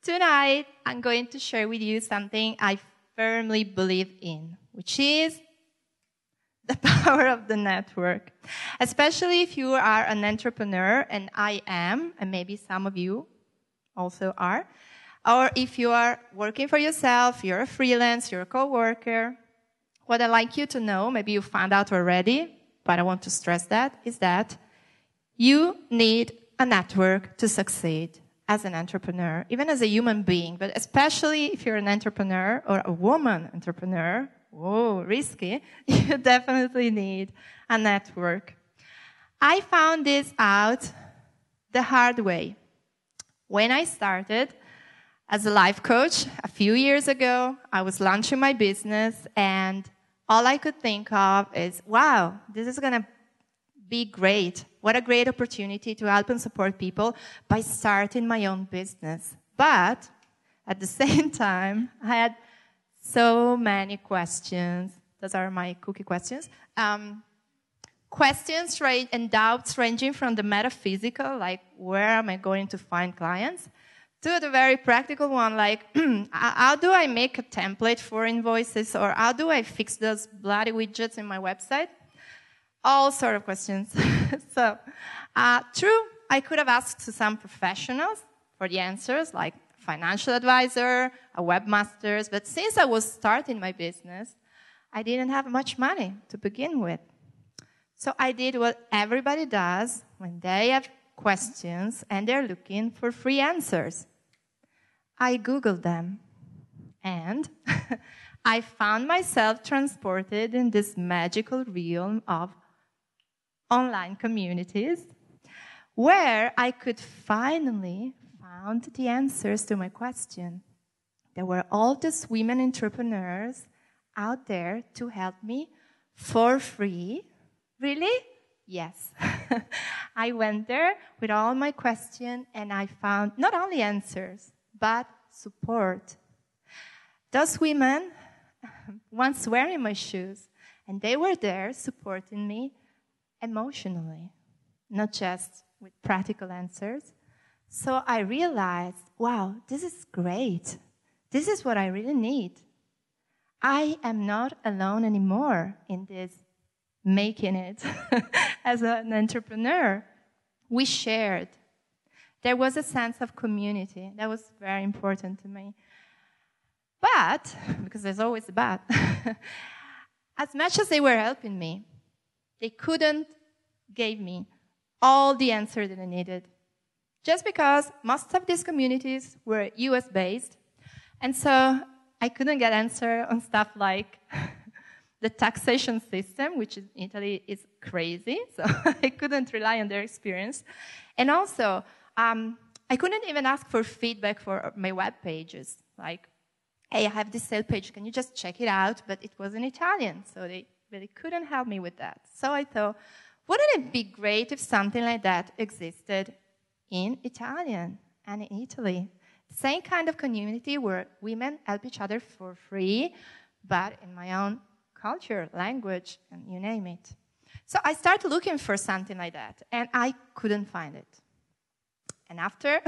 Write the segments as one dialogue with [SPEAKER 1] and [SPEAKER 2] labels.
[SPEAKER 1] Tonight, I'm going to share with you something I firmly believe in, which is the power of the network. Especially if you are an entrepreneur, and I am, and maybe some of you also are, or if you are working for yourself, you're a freelance, you're a co-worker. What I'd like you to know, maybe you found out already, but I want to stress that, is that you need a network to succeed as an entrepreneur, even as a human being, but especially if you're an entrepreneur or a woman entrepreneur, whoa, risky, you definitely need a network. I found this out the hard way. When I started as a life coach a few years ago, I was launching my business, and all I could think of is, wow, this is going to be great. What a great opportunity to help and support people by starting my own business. But at the same time, I had so many questions. Those are my cookie questions. Questions and doubts ranging from the metaphysical, like where am I going to find clients, to the very practical one, like how do I make a template for invoices, or how do I fix those bloody widgets in my website? All sort of questions. So, true, I could have asked to some professionals for the answers, like a financial advisor, a webmaster, but since I was starting my business, I didn't have much money to begin with. So I did what everybody does when they have questions and they're looking for free answers. I Googled them, and I found myself transported in this magical realm of online communities where I could finally find the answers to my question. There were all these women entrepreneurs out there to help me for free. Really? Yes. I went there with all my questions, and I found not only answers, but support. Those women once were in my shoes, and they were there supporting me emotionally, not just with practical answers. So I realized, wow, this is great. This is what I really need. I am not alone anymore in this making it as an entrepreneur. We shared. There was a sense of community. That was very important to me. But, because there's always a but, as much as they were helping me, they couldn't give me all the answers that I needed. Just because most of these communities were US-based, and so I couldn't get answer on stuff like the taxation system, which in Italy is crazy, so I couldn't rely on their experience. And also, I couldn't even ask for feedback for my web pages, like, hey, I have this sale page, can you just check it out? But it was in Italian, so they really couldn't help me with that. So I thought, wouldn't it be great if something like that existed in Italian and in Italy? The same kind of community where women help each other for free, but in my own culture, language, and you name it. So I started looking for something like that, and I couldn't find it. And after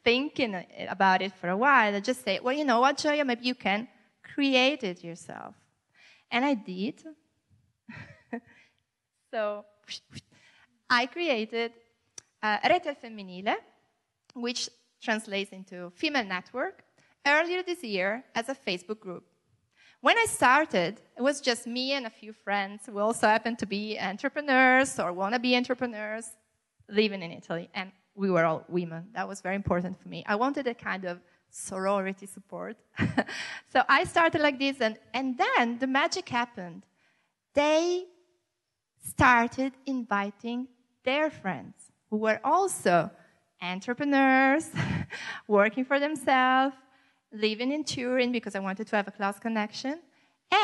[SPEAKER 1] thinking about it for a while, I just said, well, you know what, Gioia, maybe you can create it yourself. And I did. So I created Rete al Femminile, which translates into female network, earlier this year as a Facebook group. When I started, it was just me and a few friends who also happened to be entrepreneurs or wannabe entrepreneurs living in Italy. And we were all women. That was very important for me. I wanted a kind of sorority support. So I started like this, and then the magic happened. They started inviting their friends who were also entrepreneurs, working for themselves, living in Turin because I wanted to have a close connection.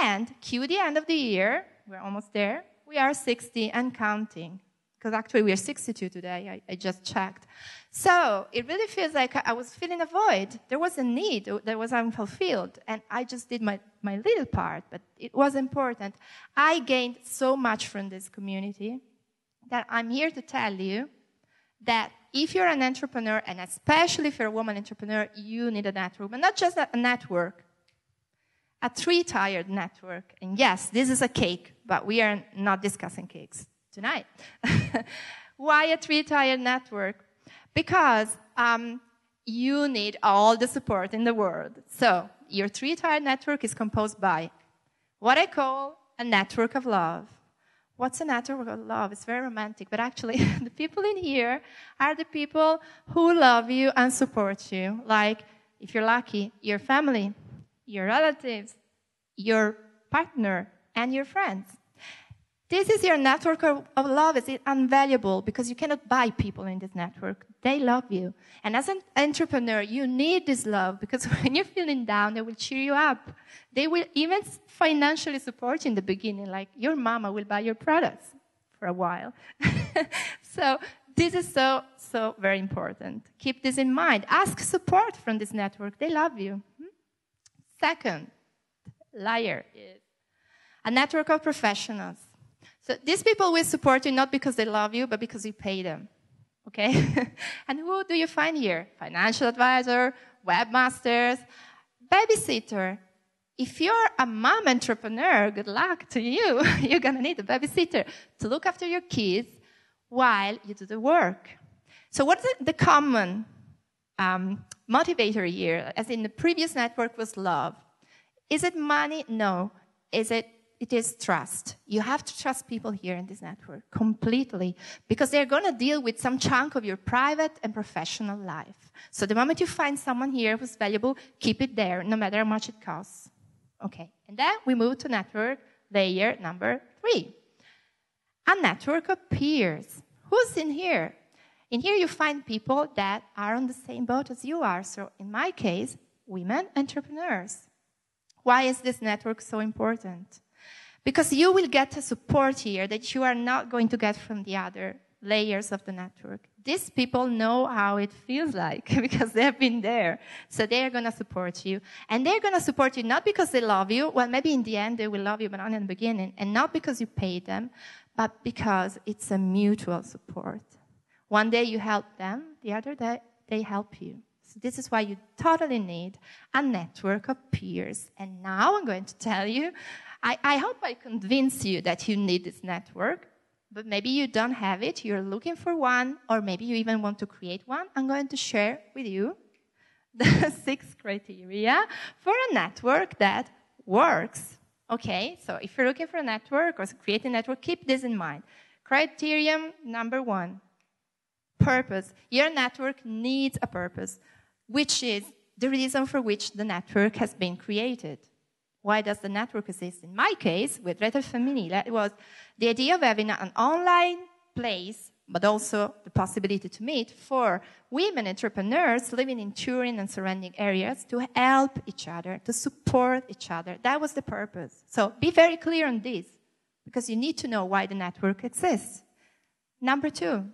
[SPEAKER 1] And cue the end of the year, we're almost there, we are 60 and counting. Because actually we are 62 today, I just checked. So it really feels like I was feeling a void. There was a need that was unfulfilled, and I just did my little part, but it was important. I gained so much from this community that I'm here to tell you that if you're an entrepreneur, and especially if you're a woman entrepreneur, you need a network. But not just a network, a three-tiered network. And yes, this is a cake, but we are not discussing cakes tonight. Why a three-tiered network? Because you need all the support in the world. So your three-tiered network is composed by what I call a network of love. What's a network of love? It's very romantic, but actually the people in here are the people who love you and support you. Like, if you're lucky, your family, your relatives, your partner, and your friends. This is your network of love. It's invaluable because you cannot buy people in this network. They love you. And as an entrepreneur, you need this love because when you're feeling down, they will cheer you up. They will even financially support you in the beginning, like your mama will buy your products for a while. So this is so very important. Keep this in mind. Ask support from this network. They love you. Second layer is a network of professionals. So these people will support you not because they love you, but because you pay them, okay? And who do you find here? Financial advisor, webmasters, babysitter. If you're a mom entrepreneur, good luck to you. You're going to need a babysitter to look after your kids while you do the work. So what's the common motivator here? As in the previous network was love. Is it money? No. It is trust. You have to trust people here in this network completely because they're going to deal with some chunk of your private and professional life. So the moment you find someone here who's valuable, keep it there, no matter how much it costs. Okay. And then we move to network layer number 3. A network of peers. Who's in here? In here you find people that are on the same boat as you are. So in my case, women entrepreneurs. Why is this network so important? Because you will get a support here that you are not going to get from the other layers of the network. These people know how it feels like because they have been there. So they are going to support you. And they're going to support you not because they love you. Well, maybe in the end they will love you, but not in the beginning. And not because you pay them, but because it's a mutual support. One day you help them, the other day they help you. So this is why you totally need a network of peers. And now I'm going to tell you, I hope I convince you that you need this network, but maybe you don't have it, you're looking for one, or maybe you even want to create one. I'm going to share with you the 6 criteria for a network that works. Okay, so if you're looking for a network or creating a network, keep this in mind. Criterion number 1, purpose. Your network needs a purpose, which is the reason for which the network has been created. Why does the network exist? In my case, with Rete al Femminile, it was the idea of having an online place, but also the possibility to meet for women entrepreneurs living in Turin and surrounding areas to help each other, to support each other. That was the purpose. So be very clear on this, because you need to know why the network exists. Number 2,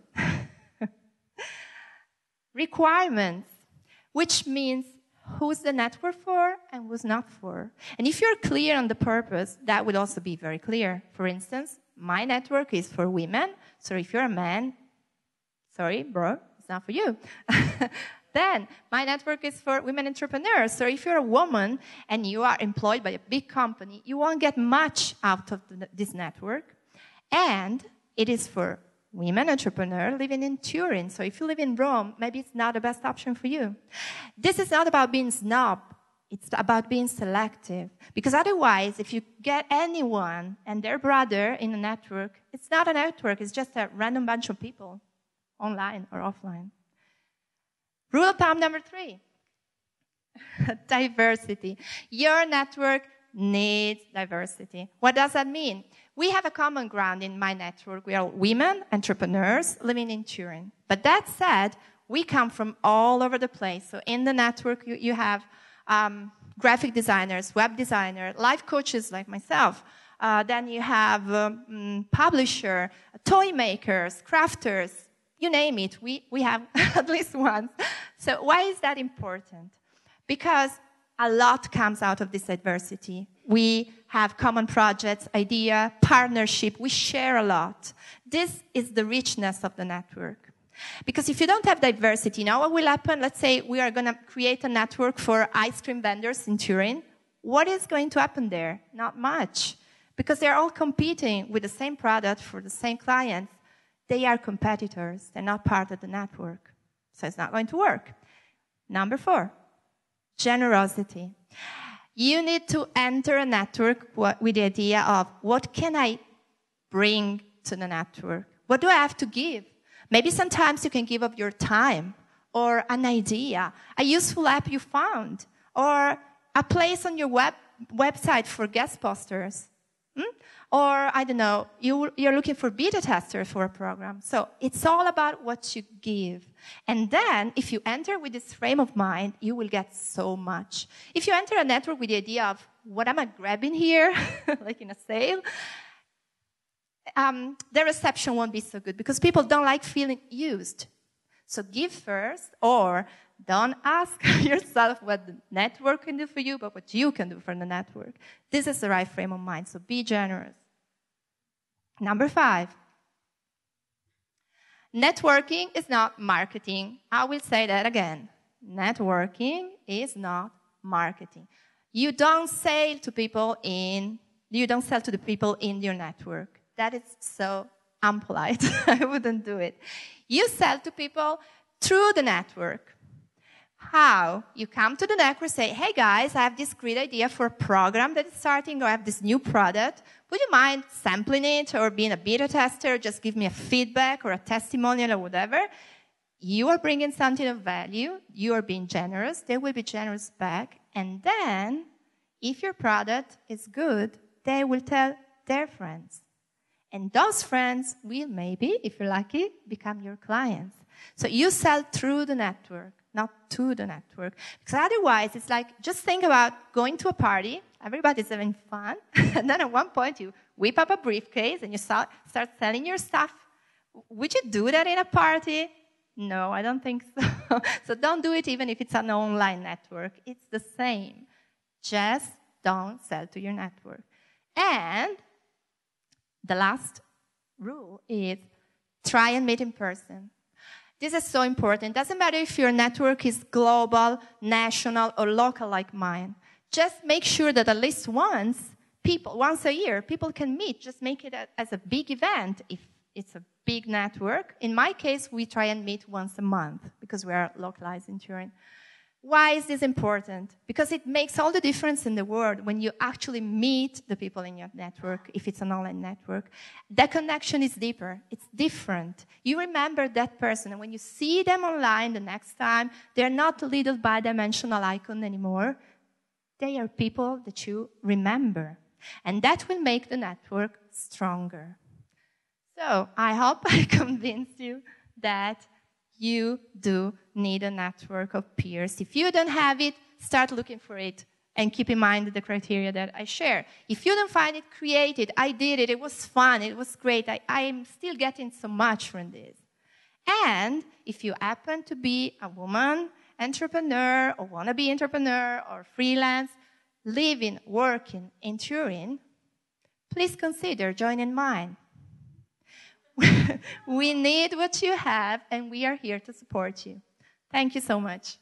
[SPEAKER 1] requirements, which means who's the network for and who's not for. And if you're clear on the purpose, that would also be very clear. For instance, my network is for women. So if you're a man, sorry, bro, it's not for you. Then my network is for women entrepreneurs. So if you're a woman and you are employed by a big company, you won't get much out of this network. And it is for women entrepreneurs living in Turin. So if you live in Rome, maybe it's not the best option for you. This is not about being snob. It's about being selective. Because otherwise, if you get anyone and their brother in a network, it's not a network. It's just a random bunch of people, online or offline. Rule of thumb number 3, diversity. Your network needs diversity. What does that mean? We have a common ground in my network. We are women entrepreneurs living in Turin. But that said, we come from all over the place. So in the network, you have graphic designers, web designers, life coaches like myself. Then you have publisher, toy makers, crafters, you name it. We have at least one. So why is that important? Because a lot comes out of this diversity. We have common projects, idea, partnership. We share a lot. This is the richness of the network. Because if you don't have diversity, now what will happen? Let's say we are going to create a network for ice cream vendors in Turin. What is going to happen there? Not much. Because they're all competing with the same product for the same clients. They are competitors. They're not part of the network. So it's not going to work. Number 4, generosity. You need to enter a network with the idea of, what can I bring to the network? What do I have to give? Maybe sometimes you can give up your time, or an idea, a useful app you found, or a place on your website for guest posters. Or, I don't know, you're looking for beta testers for a program. So it's all about what you give. And then, if you enter with this frame of mind, you will get so much. If you enter a network with the idea of, what am I grabbing here, like in a sale, the reception won't be so good, because people don't like feeling used. So give first, or don't ask yourself what the network can do for you, but what you can do for the network. This is the right frame of mind, so be generous. Number 5, networking is not marketing. I will say that again. Networking is not marketing. You don't sell to the people in your network. That is so unpolite. I wouldn't do it. You sell to people through the network. How? You come to the network and say, hey guys, I have this great idea for a program that is starting, or I have this new product. Would you mind sampling it, or being a beta tester, just give me a feedback or a testimonial or whatever? You are bringing something of value. You are being generous. They will be generous back. And then, if your product is good, they will tell their friends. And those friends will maybe, if you're lucky, become your clients. So you sell through the network, not to the network. Because otherwise, it's like, just think about going to a party, everybody's having fun, and then at one point you whip up a briefcase and you start selling your stuff. Would you do that in a party? No, I don't think so. So don't do it even if it's an online network. It's the same. Just don't sell to your network. And the last rule is, try and meet in person. This is so important. It doesn't matter if your network is global, national, or local like mine. Just make sure that at least once a year, people can meet. Just make it as a big event if it's a big network. In my case, we try and meet once a month because we are localized in Turin. Why is this important? Because it makes all the difference in the world when you actually meet the people in your network, if it's an online network. That connection is deeper. It's different. You remember that person, and when you see them online the next time, they're not a little bi-dimensional icon anymore. They are people that you remember. And that will make the network stronger. So I hope I convinced you that you do need a network of peers. If you don't have it, start looking for it. And keep in mind the criteria that I share. If you don't find it, create it. I did it. It was fun. It was great. I'm still getting so much from this. And if you happen to be a woman entrepreneur or wannabe entrepreneur or freelance, living, working in Turin, please consider joining mine. We need what you have, and we are here to support you. Thank you so much.